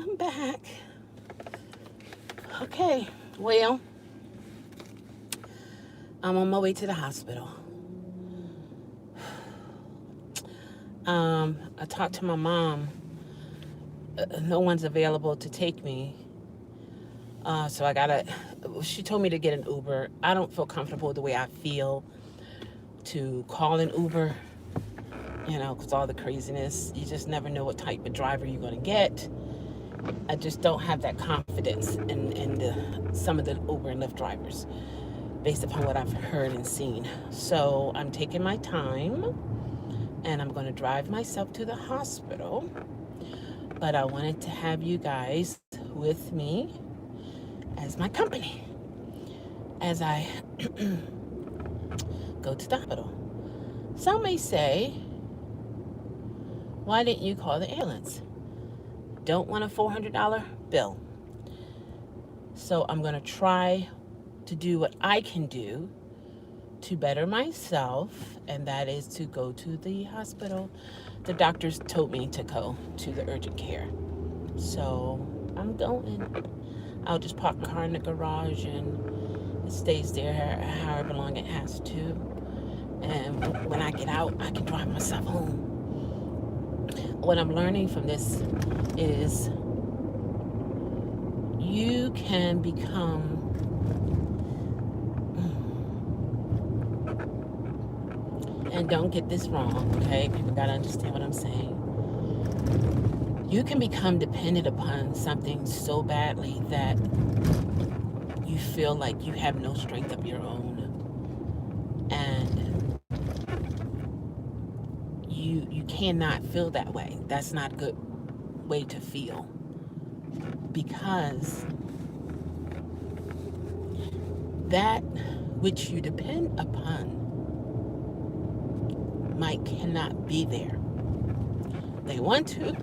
I'm back. Okay, well, I'm on my way to the hospital. I talked to my mom. No one's available to take me. So I gotta, she told me to get an Uber. I don't feel comfortable the way I feel to call an Uber, because all the craziness. You just never know what type of driver you're gonna get. I just don't have that confidence in some of the Uber and Lyft drivers based upon what I've heard and seen. So I'm taking my time and I'm going to drive myself to the hospital. But I wanted to have you guys with me as my company as I go to the hospital. Some may say, why didn't you call the ambulance? Don't want a $400 bill. So I'm going to try to do what I can do to better myself, and that is to go to the hospital. The doctors told me to go to the urgent care. So I'm going. I'll just park the car in the garage and it stays there however long it has to. And when I get out, I can drive myself home. What I'm learning from this is you can become and don't get this wrong, okay? People gotta understand what I'm saying. You can become dependent upon something so badly that you feel like you have no strength of your own. And you cannot feel that way. That's not a good way to feel. Because that which you depend upon cannot be there. They want to.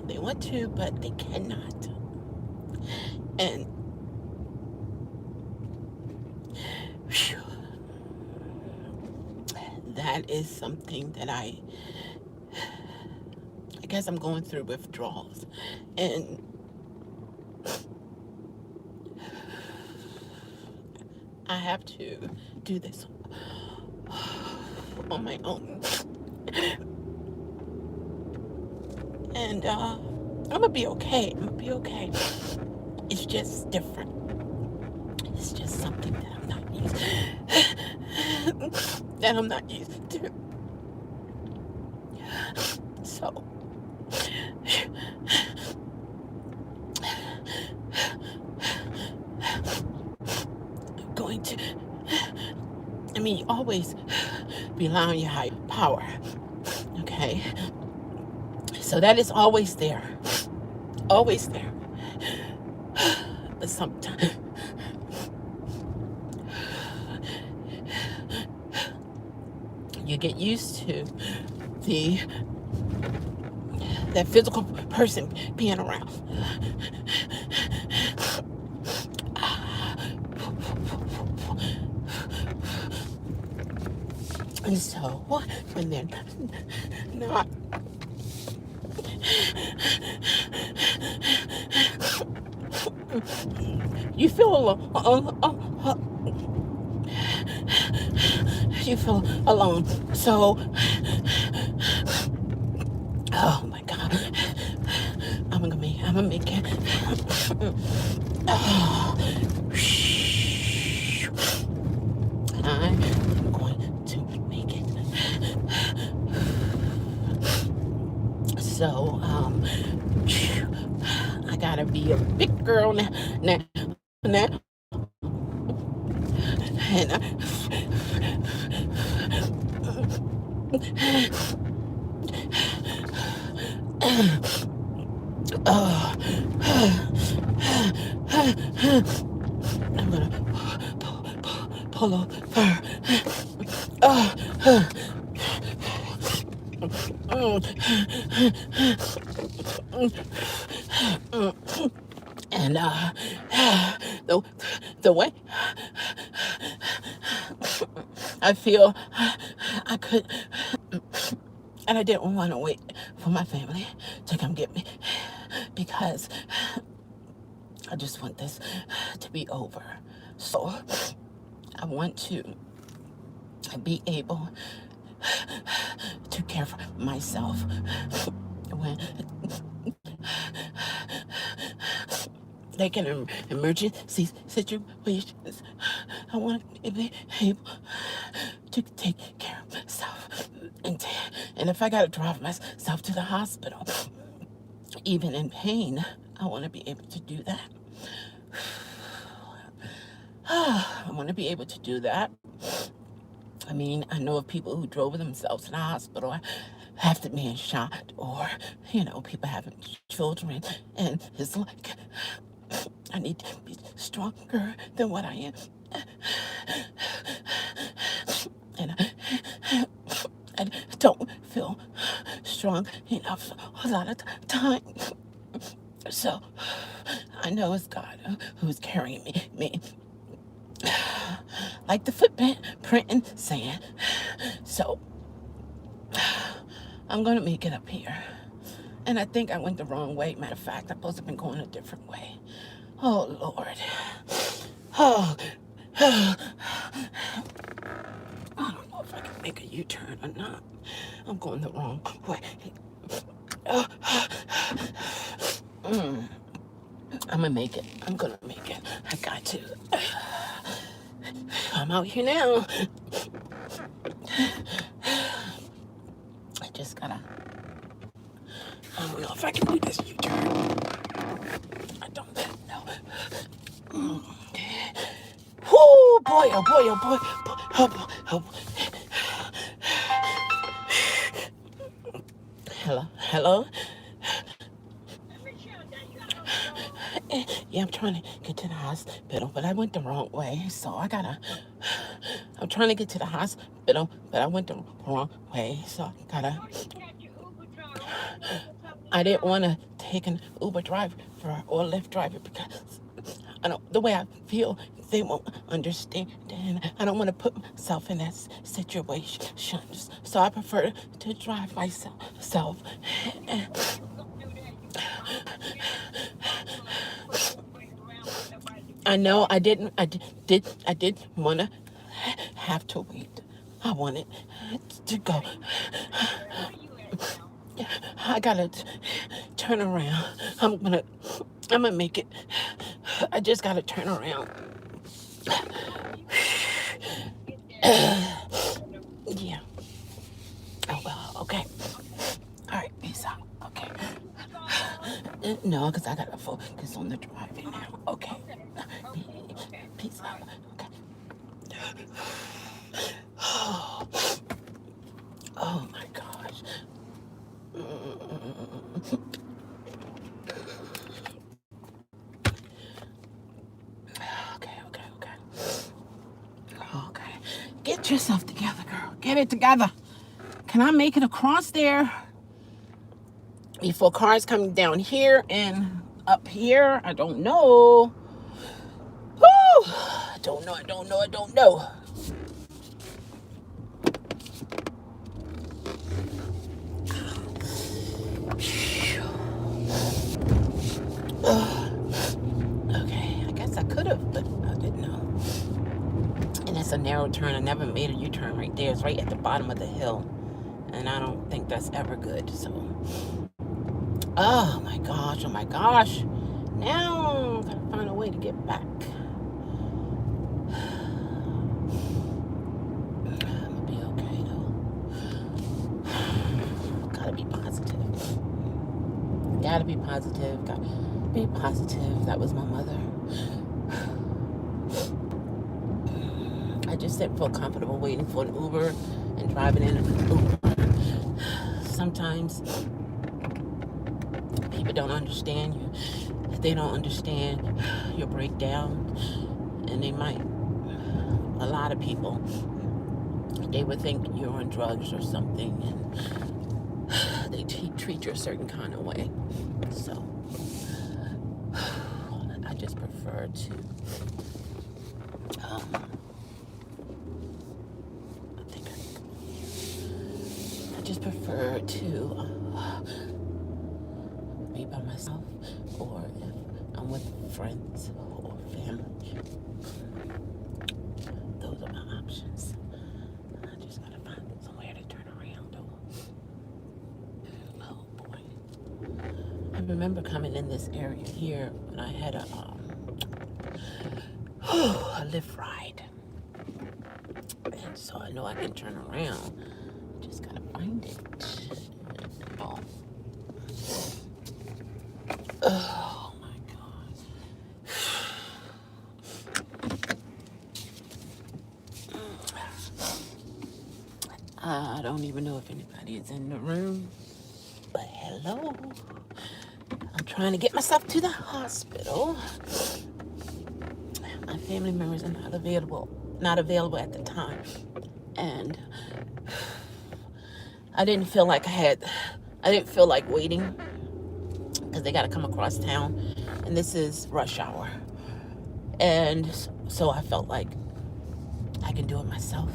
They want to, but they cannot. And that is something that I guess I'm going through withdrawals. And I have to do this on my own. And I'm gonna be okay. I'm gonna be okay. It's just different. It's just something that I'm not used to. So I'm going to, you always rely on your higher power. Okay? So that is always there. Always there. But sometimes you get used to that physical person being around. And so when they're not you feel alone. So, oh my God, I'm gonna make it. Oh, I'm going to make it. So, I gotta be a big girl now. And I'm gonna pull over. And the the way I feel, I could, and I didn't want to wait for my family to come get me because I just want this to be over. So I want to be able to care for myself when like in emergency situations. I want to be able to take care of myself. And if I got to drive myself to the hospital, even in pain, I want to be able to do that. I want to be able to do that. I mean, I know of people who drove themselves to the hospital after being shot, or, people having children. And it's like, I need to be stronger than what I am. And I don't feel strong enough a lot of time. So I know it's God who's carrying me. Like the footprint and sand. So I'm going to make it up here. And I think I went the wrong way. Matter of fact, I'm supposed to have been going a different way. Oh, Lord. Oh, I don't know if I can make a U-turn or not. I'm going the wrong way. I'm going to make it. I'm going to make it. I got to. I'm out here now. I just gotta. I don't know if I can do this U-turn. I don't know. Whoo, boy, oh boy, oh boy, oh boy, oh boy. Hello. Yeah, I'm trying to get to the hospital, but I went the wrong way, so I'm trying to get to the hospital, but I went the wrong way, so I didn't want to take an Uber driver or Lyft driver because the way I feel, they won't understand, and I don't want to put myself in that situation, so I prefer to drive myself. I know I didn't want to have to wait. I wanted to go. I gotta turn around. I'm gonna make it. I just gotta turn around. Yeah. Oh well. Okay. All right. Peace out. Okay. No, because I gotta focus on the driving now. Okay. Peace out. Okay. Oh my gosh. Okay. Get yourself together, girl. Get it together. Can I make it across there before cars coming down here and up here? I don't know. Woo! I don't know. Okay, I guess I could have, but I didn't know. And it's a narrow turn. I never made a U-turn right there. It's right at the bottom of the hill. And I don't think that's ever good. So, oh my gosh. Now, I gotta find a way to get back. I'm gonna be okay, though. Gotta be positive. That was my mother. I just didn't feel comfortable waiting for an Uber and driving in an Uber. Sometimes people don't understand you. They don't understand your breakdown, and a lot of people, they would think you're on drugs or something, and treat you a certain kind of way. So I just prefer to I just prefer to be by myself, or if I'm with friends or family. Those are my options. I just gotta find somewhere to turn around. Oh boy. I remember coming in this area here when I had a Lyft ride. And so I know I can turn around. Just gotta find it. Oh my God. I don't even know if anybody is in the room, but hello. I'm trying to get myself to the hospital. My family members are not available at the time. And I didn't feel like waiting, because they got to come across town, and this is rush hour. And so I felt like I can do it myself.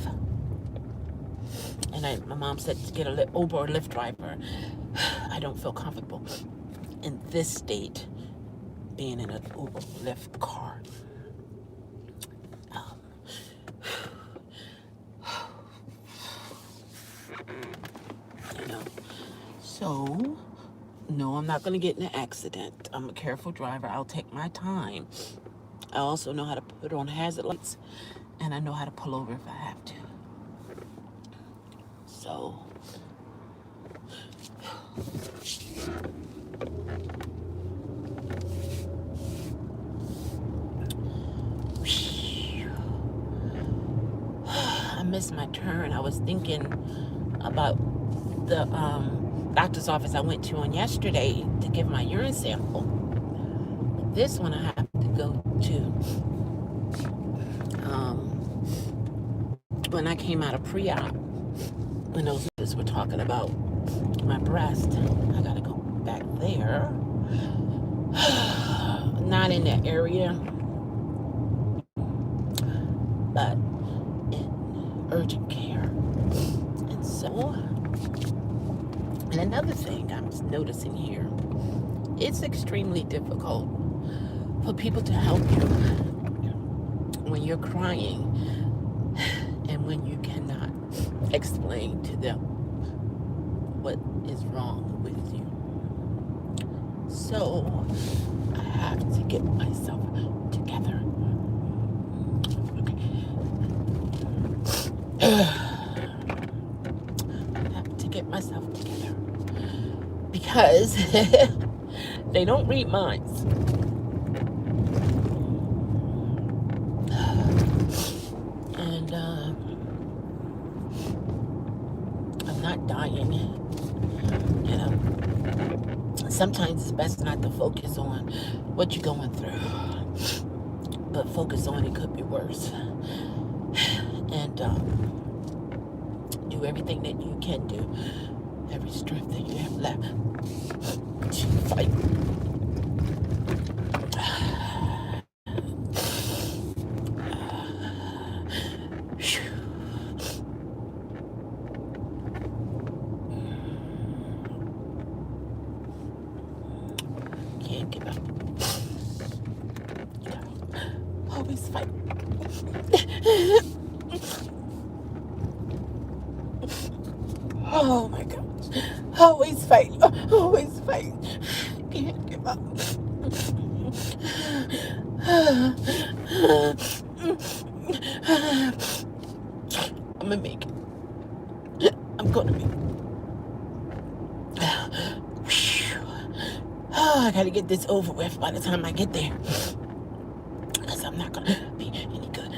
And my mom said to get a Uber or Lyft driver. I don't feel comfortable in this state being in an Uber Lyft car. You know, so no, I'm not going to get in an accident. I'm a careful driver. I'll take my time. I also know how to put on hazard lights, and I know how to pull over if I have to. So I missed my turn. I was thinking about the doctor's office I went to on yesterday to give my urine sample. This one I have to go to when I came out of pre-op, when those nurses were talking about my breast. I gotta go back there. Not in that area, but in urgent care. And so, and another thing I'm noticing here, it's extremely difficult for people to help you when you're crying and when you cannot explain to them what is wrong with you. So I have to get myself together. I have to get myself together because they don't read minds. And I'm not dying, you know. Sometimes it's best not to focus on what you're going through, but focus on it could be worse. And do everything that you can do, every strength that you have left to fight. Can't give up. Always fight. Oh my gosh. Always fight. Always fight. Can't give up. I'm gonna make it. I'm gonna make it. Oh, I gotta get this over with by the time I get there, because I'm not gonna be any good.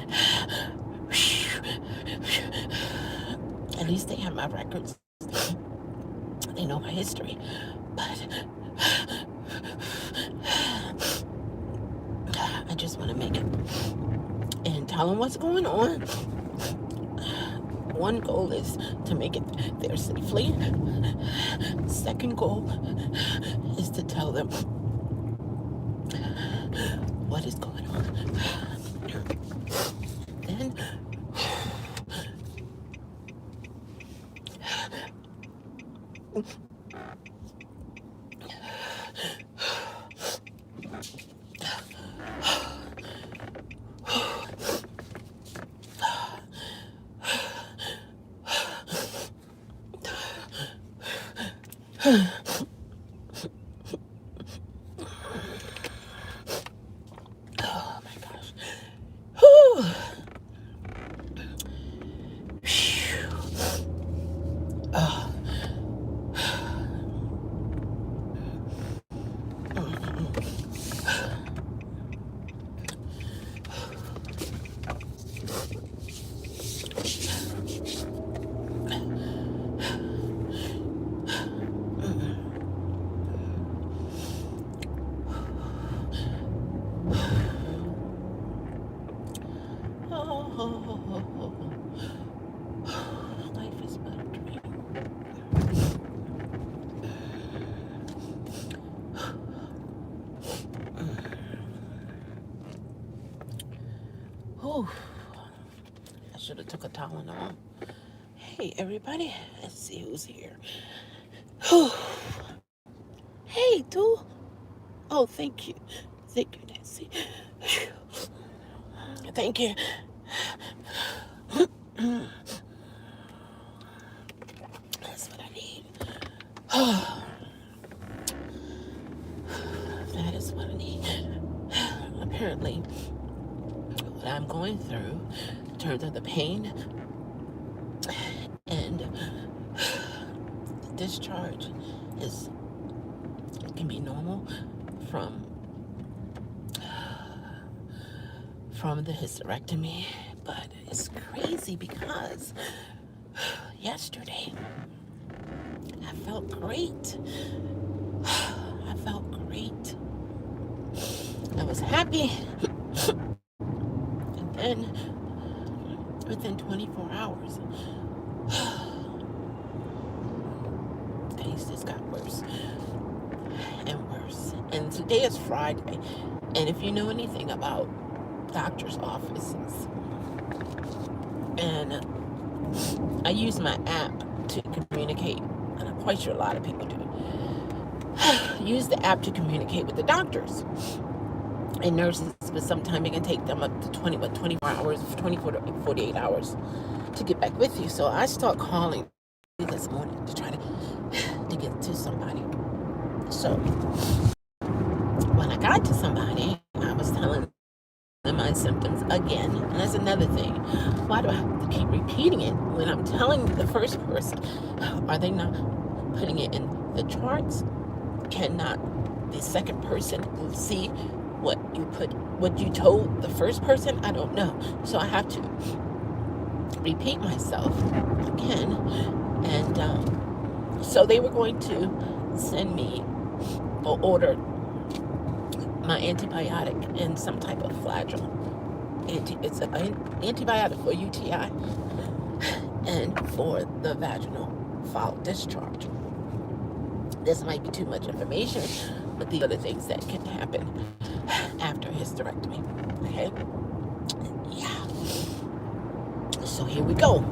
At least they have my records. They know my history. But I just want to make it and tell them what's going on. One goal is to make it there safely. second goal is to tell them what is going on. Then oh my gosh. Whew. Phew. Oh. Life is but a dream. Whew. I should have took a Tylenol. Hey everybody, let's see who's here. Whew. Hey, dude. Oh, thank you. Thank you, Nancy. Thank you. That's what I need. That is what I need. Apparently, what I'm going through in terms of the pain and the discharge can be normal from the hysterectomy, but it's crazy because yesterday I felt great. I felt great. I was happy. And then within 24 hours, things just got worse and worse. And today is Friday. And if you know anything about doctor's offices, and I use my app to communicate, and I'm quite sure a lot of people do, use the app to communicate with the doctors and nurses, but sometimes it can take them up to 24 hours, 24 to 48 hours to get back with you. So I start calling this morning to try to get to somebody. So when I got to somebody, I was telling them my symptoms again. And that's another thing. Why do I have to keep repeating it when I'm telling the first person? Are they not putting it in the charts? Cannot the second person see what you told the first person? I don't know. So I have to repeat myself again. And so they were going to send me or order my antibiotic and some type of flagyl. It's an antibiotic for UTI and for the vaginal foul discharge. This might be too much information, but the other things that can happen after hysterectomy. Okay? Yeah. So here we go.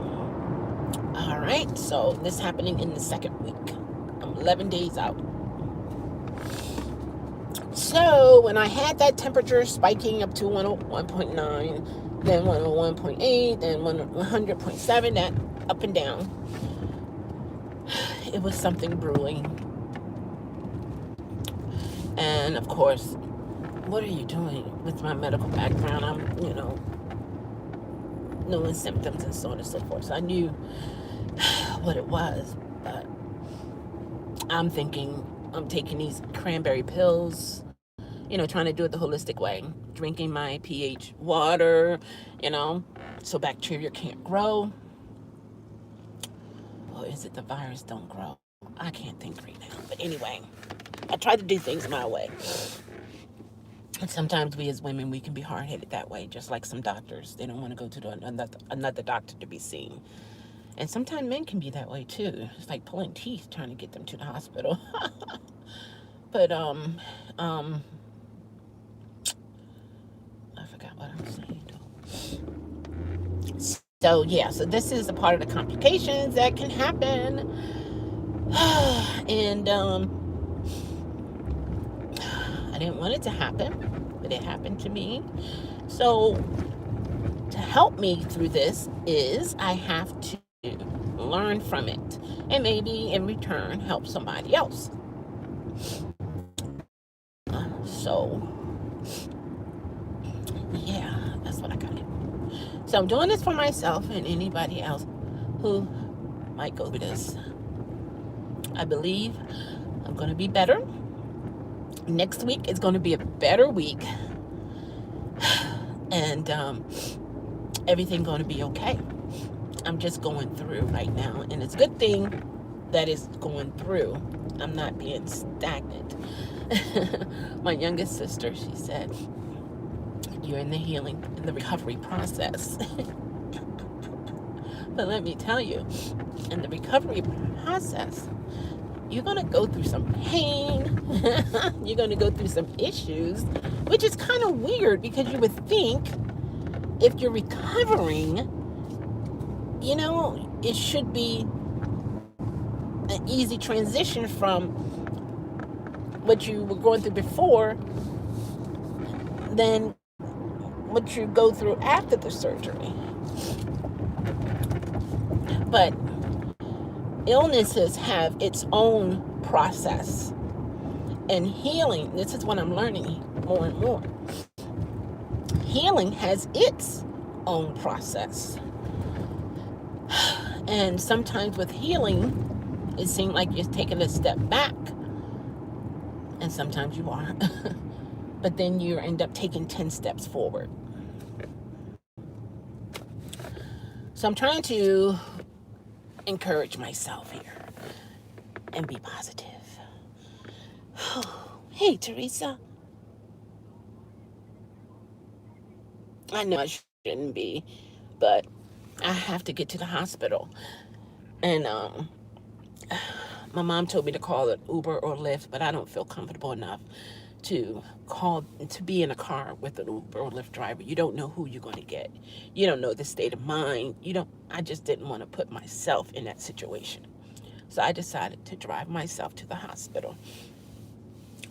All right. So this happening in the second week. I'm 11 days out. So when I had that temperature spiking up to 101.9, then 101.8, then 100.7, that up and down, it was something brewing. And of course, what are you doing with my medical background? I'm, knowing symptoms and so on and so forth. So I knew what it was, but I'm thinking I'm taking these cranberry pills, trying to do it the holistic way, drinking my pH water, so bacteria can't grow. Or is it the virus don't grow? I can't think right now. But anyway, I try to do things my way. And sometimes we as women, we can be hard-headed that way, just like some doctors. They don't want to go to another doctor to be seen. And sometimes men can be that way too. It's like pulling teeth trying to get them to the hospital. But um, I forgot what I was saying though. So yeah, so this is a part of the complications that can happen. And I didn't want it to happen, but it happened to me. So to help me through this is I have to learn from it and maybe in return help somebody else. So yeah, that's what I got to do. So I'm doing this for myself and anybody else who might go through this. I believe I'm going to be better. Next week is going to be a better week. And everything's going to be okay. I'm just going through right now. And it's a good thing that it's going through. I'm not being stagnant. My youngest sister, she said, you're in the healing and the recovery process. But let me tell you, in the recovery process, you're going to go through some pain. You're going to go through some issues, which is kind of weird because you would think if you're recovering, you know, it should be an easy transition from what you were going through before than what you go through after the surgery. But illnesses have its own process. And healing, this is what I'm learning more and more. Healing has its own process. And sometimes with healing, it seems like you're taking a step back. And sometimes you are. But then you end up taking 10 steps forward. So I'm trying to encourage myself here and be positive. Hey, Teresa. I know I shouldn't be, but I have to get to the hospital. And my mom told me to call it Uber or Lyft, but I don't feel comfortable enough to be in a car with an Uber or Lyft driver. You don't know who you're going to get. You don't know the state of mind. I just didn't want to put myself in that situation. So I decided to drive myself to the hospital.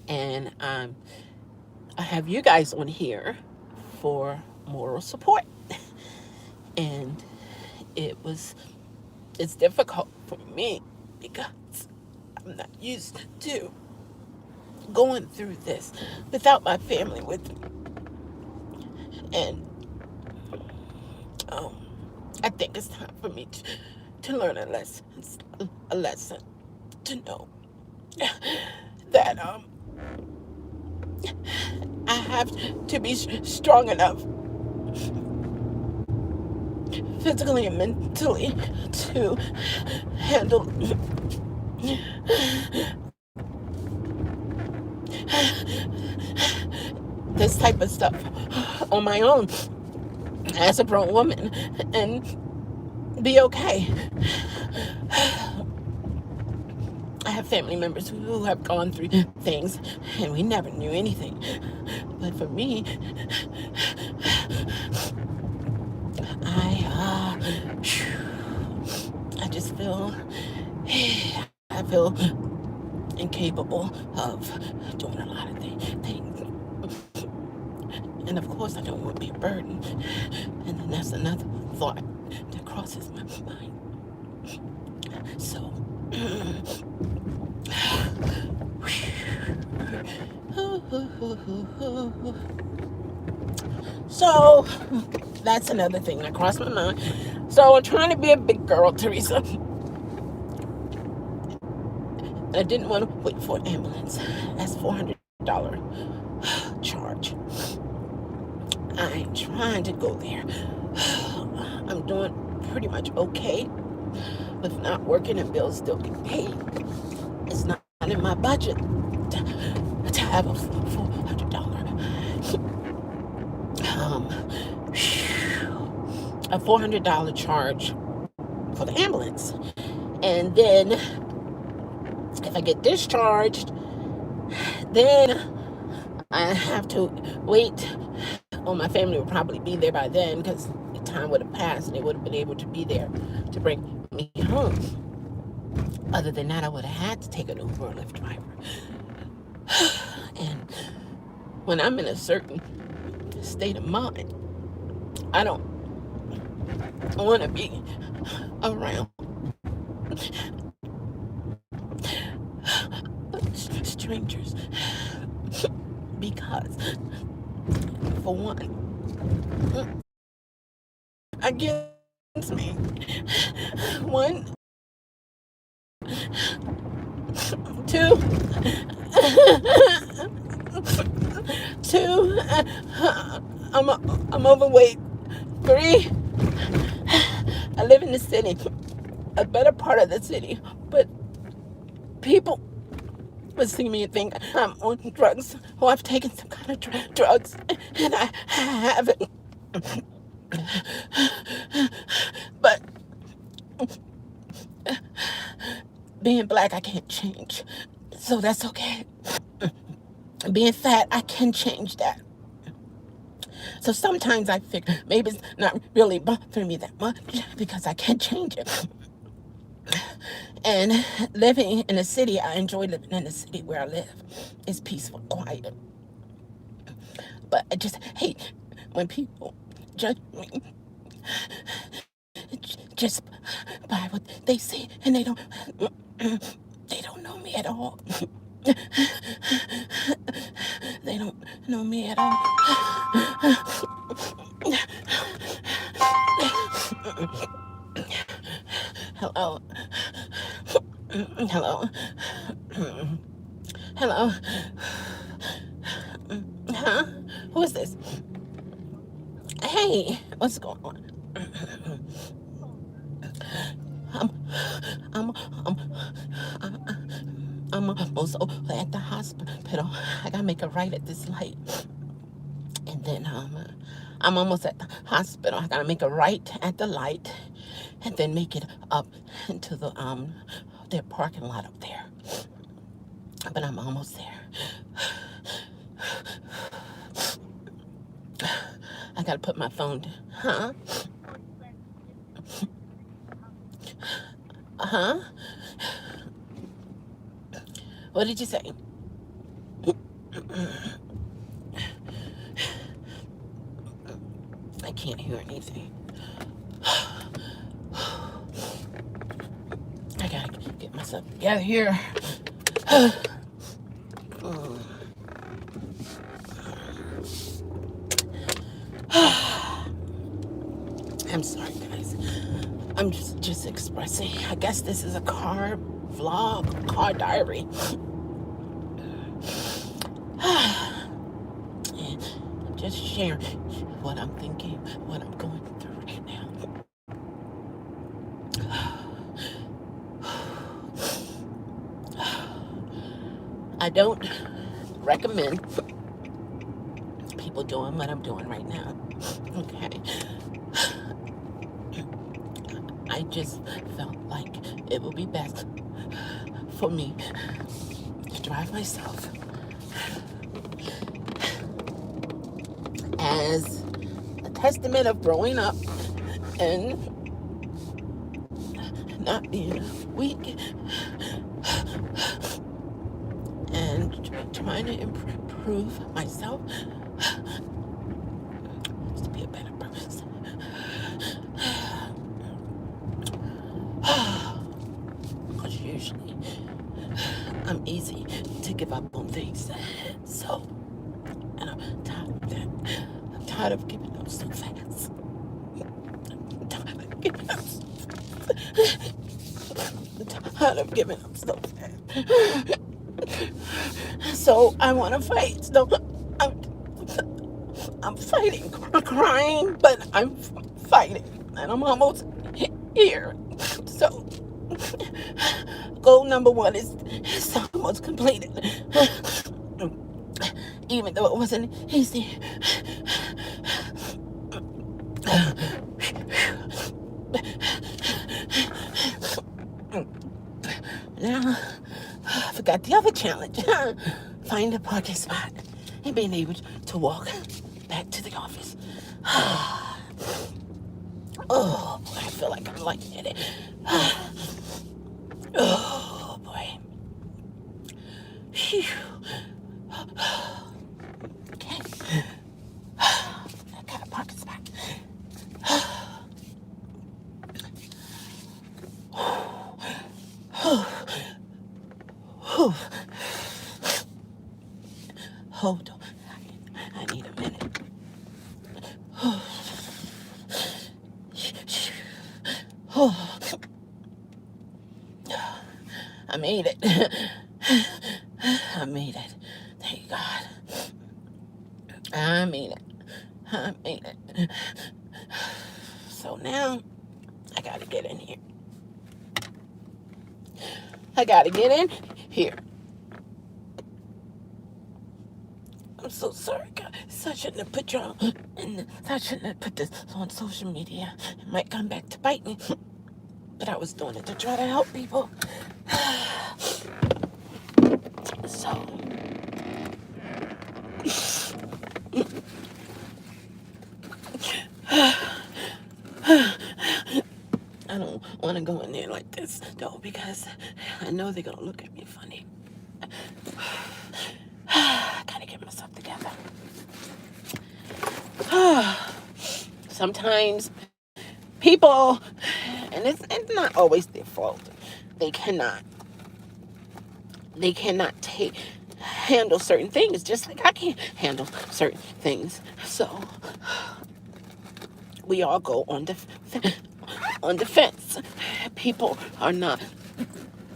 And I have you guys on here for moral support. And it's difficult for me because I'm not used to going through this without my family with me. And I think it's time for me to learn a lesson to know that I have to be strong enough physically and mentally to handle this type of stuff on my own as a grown woman and be okay. I have family members who have gone through things and we never knew anything. But for me, I just feel incapable of doing a lot of things. And of course, I don't want to be a burden. And then that's another thought that crosses my mind. So, so that's another thing that crossed my mind. So I'm trying to be a big girl, Teresa. I didn't want to wait for an ambulance. That's $400 charge. I ain't trying to go there. I'm doing pretty much okay with not working and bills still get paid. It's not in my budget to have a $400 charge for the ambulance. And then if I get discharged, then I have to wait. Well, my family would probably be there by then because the time would have passed and they would have been able to be there to bring me home. Other than that, I would have had to take an Uber or Lyft driver. And when I'm in a certain state of mind, I don't want to be around strangers because, for one, against me. One, two, two, I'm overweight. Three, I live in the city, a better part of the city, but people would see me and think I'm on drugs or I've taken some kind of drugs, and I haven't. But being black, I can't change, so that's okay. Being fat, I can change that. So sometimes I figure maybe it's not really bothering me that much because I can change it. And living in a city, I enjoy living in the city where I live. It's peaceful, quiet. But I just hate when people judge me just by what they see, and they don't know me at all. They don't know me at all. Hello. Hello. Hello. Huh? Who is this? Hey, what's going on? I'm almost at the hospital. I gotta make a right at this light, and then I'm almost at the hospital. I gotta make a right at the light, and then make it up into the their parking lot up there. But I'm almost there. I gotta put my phone down. Huh? Huh? What did you say? I can't hear anything. I gotta get myself together here. I'm sorry, guys. I'm just expressing. I guess this is a car vlog, car diary. And I'm just sharing what I'm thinking, what I'm going through right now. I don't recommend people doing what I'm doing right now. Okay. I just felt like it would be best for me to drive myself as a testament of growing up and not being weak and trying to improve myself to be a better person. Because usually I'm easy to give up on things. So, and I'm tired of that. I'm tired of giving up so fast. I'm tired of giving up so fast. I'm tired of giving up so fast. So I want to fight. So I'm fighting, crying, but I'm fighting, and I'm almost here. So goal number one is almost completed, even though it wasn't easy. Now, I forgot the other challenge. Find a parking spot and being able to walk back to the office. Oh, boy, I feel like I'm lightheaded. Oh, boy. Phew. Okay. I got a parking spot. Hold on. I need a minute. I made it. I made it. Thank God. I made it. I made it. So now I gotta get in here. I gotta get in here. I'm so sorry, God. So I shouldn't have put y'all and I shouldn't have put this on social media. It might come back to bite me. But I was doing it to try to help people. So I don't want to go in there like this, though, because I know they're going to look at me funny. I gotta get myself together. Sometimes people, and it's not always their fault, they cannot handle certain things, just like I can't handle certain things. So we all go on defense. People are not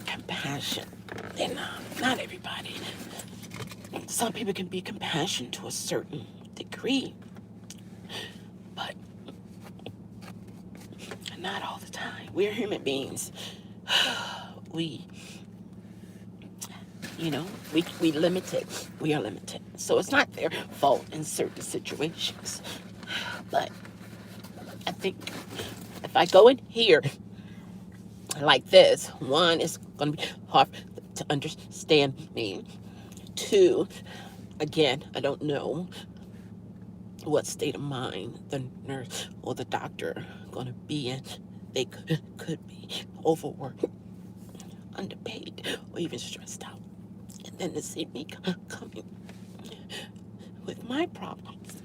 compassionate. They're not everybody. Some people can be compassionate to a certain degree, but not all the time. We're human beings. We limited. We are limited. So it's not their fault in certain situations. But I think if I go in here like this, one, it's going to be hard to understand me. Two, again, I don't know what state of mind the nurse or the doctor going to be in. They could be overworked, underpaid, or even stressed out. And then to see me coming with my problems,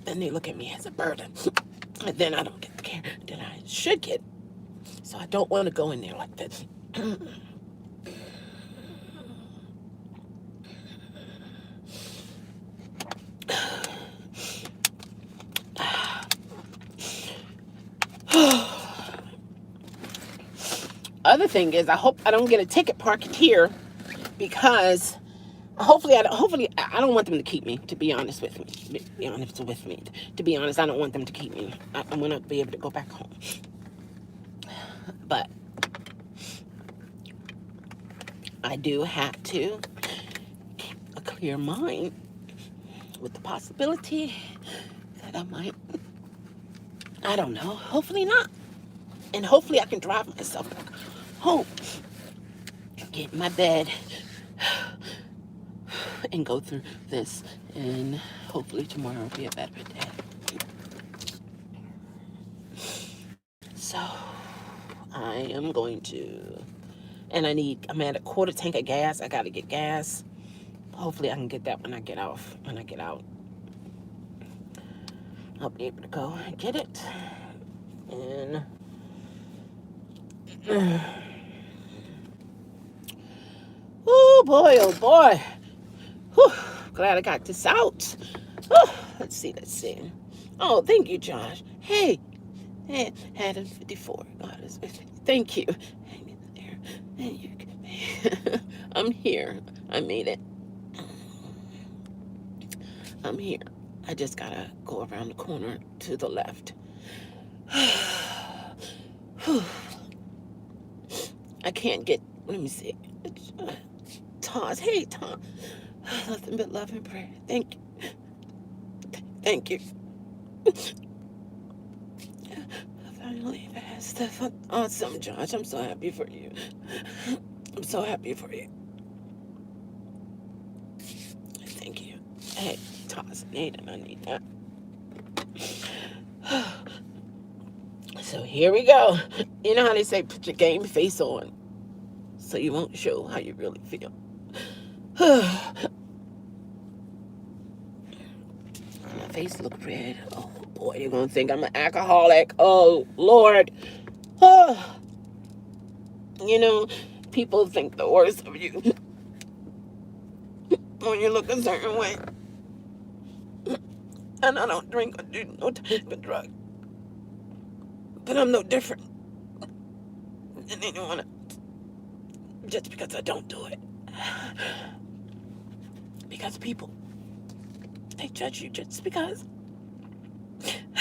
then they look at me as a burden. And then I don't get the care that I should get. So I don't want to go in there like this. Other thing is, I hope I don't get a ticket parked here, because hopefully I don't want them to keep me. To be honest with me, To be honest, I don't want them to keep me. I want to be able to go back home. But I do have to keep a clear mind with the possibility that I might. I don't know. Hopefully not. And hopefully I can drive myself back home, get in my bed, and go through this. And hopefully tomorrow will be a better day. So I am going to, and I'm at a quarter tank of gas. I got to get gas. Hopefully I can get that when I get out. I'll be able to go and get it. And oh boy. Whew, glad I got this out. Let's see. Oh, thank you, Josh. Hey, Adam 54. God is with me. Thank you. Hang in there. I'm here. I made it. I'm here. I just gotta go around the corner to the left. I can't get. Let me see. Tom. Hey, Tom. Nothing but love and prayer. Thank you. Finally, fast. That's awesome, Josh. I'm so happy for you. I'm so happy for you. Thank you. Hey, toss Nathan, I need that. So here we go. You know how they say put your game face on so you won't show how you really feel. My face look red. Oh boy, they're gonna think I'm an alcoholic. Oh Lord. You know, people think the worst of you when you look a certain way. And I don't drink or do no type of drug. But I'm no different than anyone else. Just because I don't do it. Because people, they judge you just because. I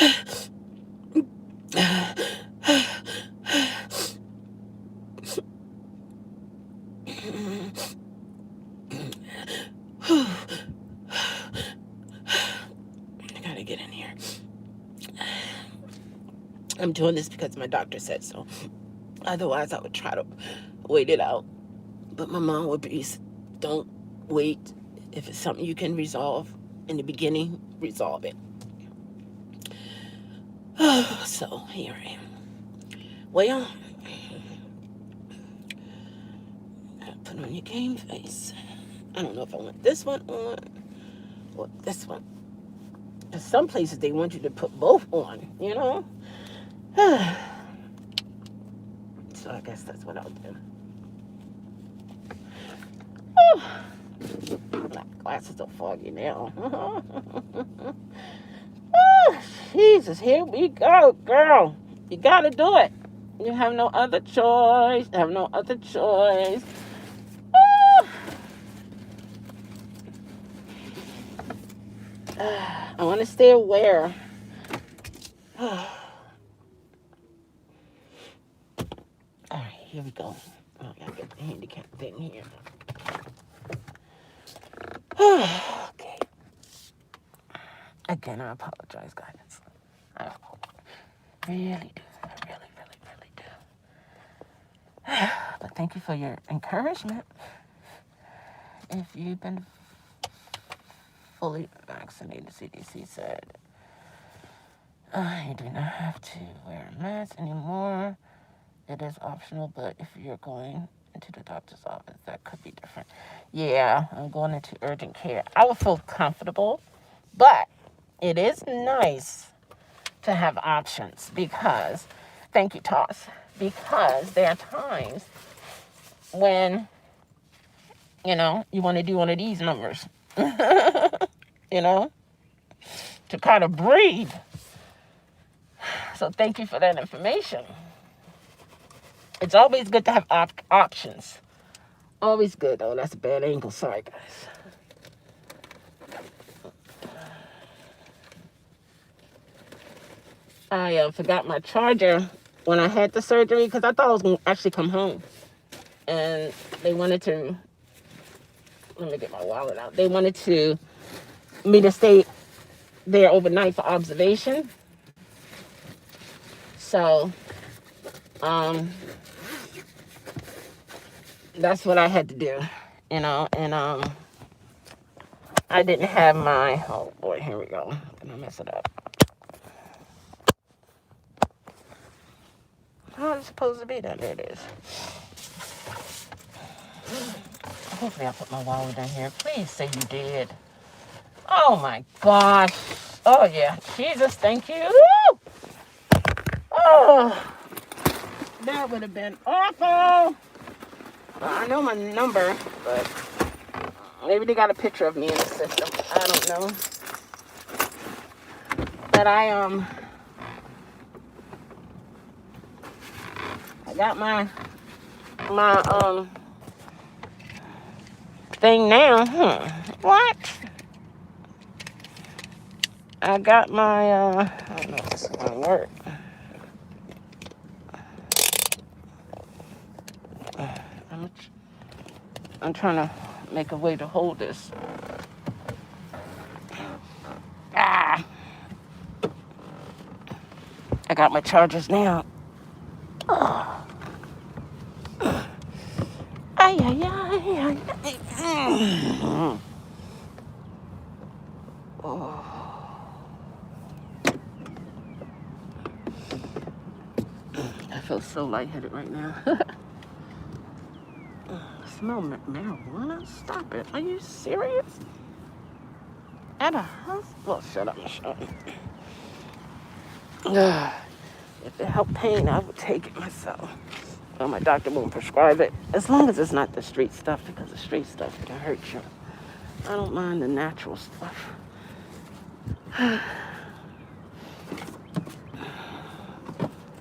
gotta get in here. I'm doing this because my doctor said so. Otherwise, I would try to wait it out. But my mom would be, don't wait. If it's something you can resolve in the beginning, resolve it. So here I am. Well, put on your game face. I don't know if I want this one on or this one. Because some places they want you to put both on, you know? So I guess that's what I'll do. My glasses are foggy now. Jesus, here we go, girl. You gotta do it. You have no other choice. I want to stay aware. All right, here we go. Oh, I gotta get the handicap thing here. Okay. Again, I apologize, guys. I really do. I really do. But thank you for your encouragement. If you've been fully vaccinated, CDC said, you do not have to wear a mask anymore. It is optional, but if you're going into the doctor's office, that could be different. Yeah, I'm going into urgent care. I would feel comfortable, but it is nice to have options because, thank you, Toss, because there are times when, you know, you want to do one of these numbers, you know, to kind of breathe. So thank you for that information. It's always good to have options. Always good. Oh, that's a bad angle. Sorry, guys. I forgot my charger when I had the surgery because I thought I was going to actually come home. And they wanted to, let me get my wallet out. They wanted me to stay there overnight for observation. So, that's what I had to do, you know, and I didn't have my, oh boy, here we go. I'm gonna mess it up. How is it supposed to be? There it is. Hopefully I put my wallet in here. Please say you did. Oh my gosh. Oh yeah. Jesus, thank you. Woo! Oh, that would have been awful. Well, I know my number, but maybe they got a picture of me in the system. I don't know. But I got my thing now. What? I got my I don't know if this is gonna work. I'm trying to make a way to hold this. I got my chargers now. Ay, ay, ay, ay, ay. Oh. I feel so lightheaded right now. Smell marijuana? Stop it. Are you serious? At a hospital? Well, shut up, Michelle. If it helped pain, I would take it myself. Well, my doctor won't prescribe it. As long as it's not the street stuff, because the street stuff can hurt you. I don't mind the natural stuff.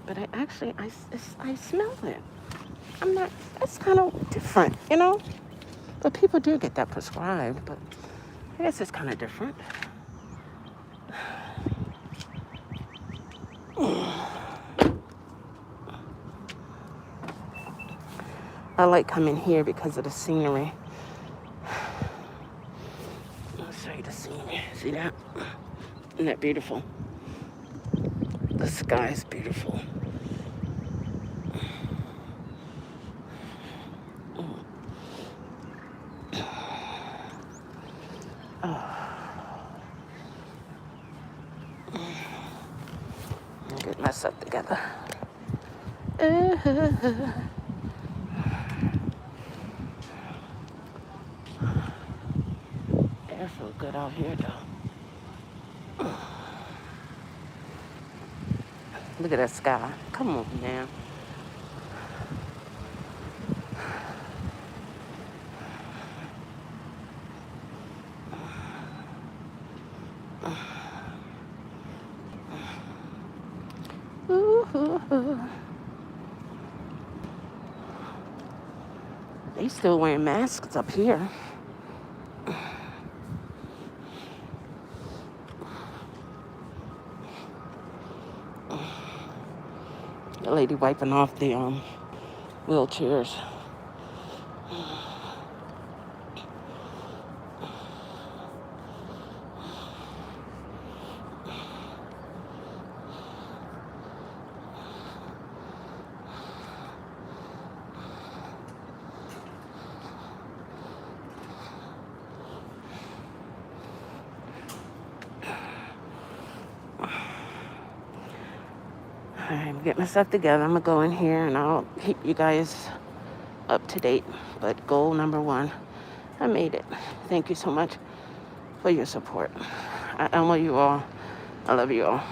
But I smell it. I'm not, that's kind of different, you know? But people do get that prescribed, but I guess it's kind of different. I like coming here because of the scenery. I'll show you the scenery. See that? Isn't that beautiful? The sky is beautiful. Get myself together. Air feels good out here, though. Look at that sky. Come on, now. They still wearing masks up here. The lady wiping off the wheelchairs. I'm getting myself together. I'm going to go in here and I'll keep you guys up to date. But goal number 1, I made it. Thank you so much for your support. I love you all. I love you all.